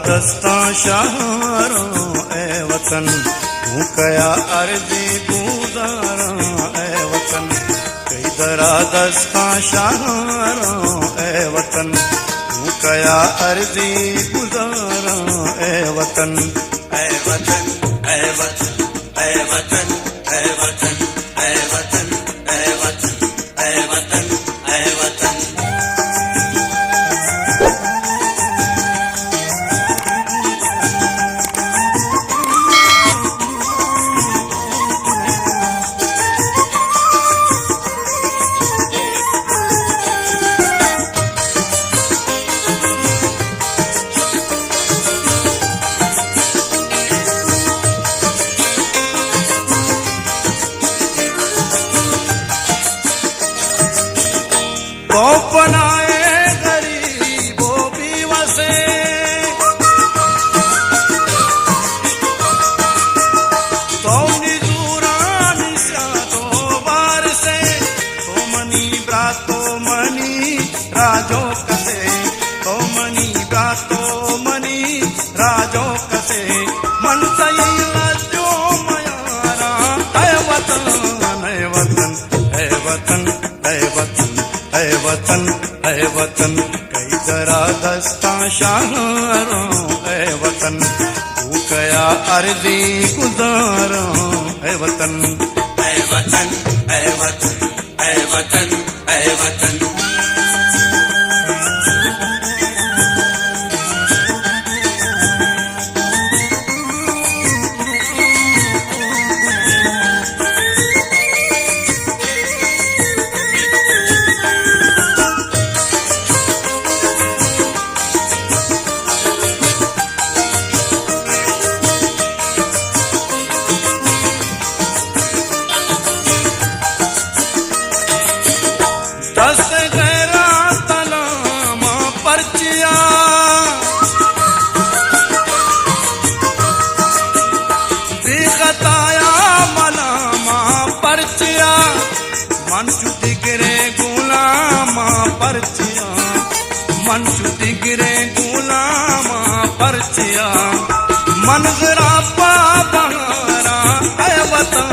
दस्ता शहारा ए वतन तू कया अर्जी गुजारा ए वतन कई दरा दस्ता शहारा ए वतन तू कया अर्जी गुजारा ए वतन ए वतन ए वतन ए वतन ए वतन ए वतन ए वतन ए वतन ए वतन तो बनाए गरीबों भी वसे तो निजूरानी तो बार से तो मनी ब्रातो मनी राजो कसे तो मनी ब्रातो मनी राजो कसे मन सही लजो मयारा है वतन है वतन है वतन है वतन है वतन है वतन कई जरा दस्ता शहारों है वतन तू कया अर्जी गुजारो है वतन है वतन है वतन है वतन है वतन दस गैरा तलामा पर्चिया दिखताया मलामा पर्चिया मंचू दिगरे गुलामा पर्चिया मंचू दिगरे गुलामा पर्चिया मनगरा पा बहारा है वतन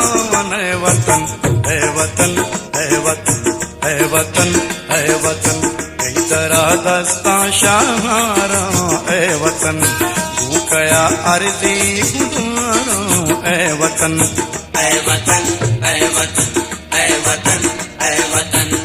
है वतन है वतन है वतन है वतन है वतन कई तरह दस्ता शहारा है वतन तू कया अर्जी गुजारो है वतन है वतन है वतन है वतन है वतन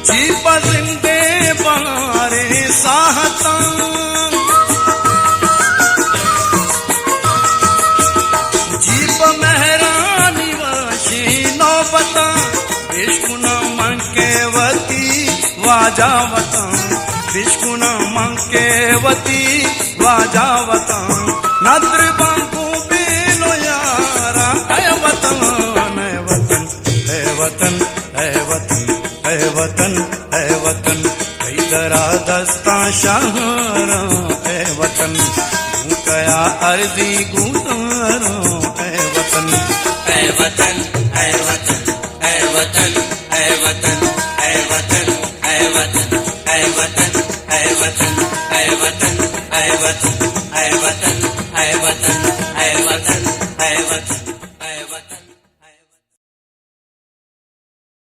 जीप जिंदे बारे साहता जीप मेहरानी वाशी नौबता विष्णु मंकेवती वाजावता विष्णु मंकेवती वाजावता नद्र बांकू बीलो यारा है वतन है वतन है वतन है वतन है वतन है वतन कई दरा दस्ता शहारा है वतन तू कया अर्जी गुजारो है वतन है वतन है वतन है वतन है वतन है वतन है वतन है वतन है वतन है वतन है वतन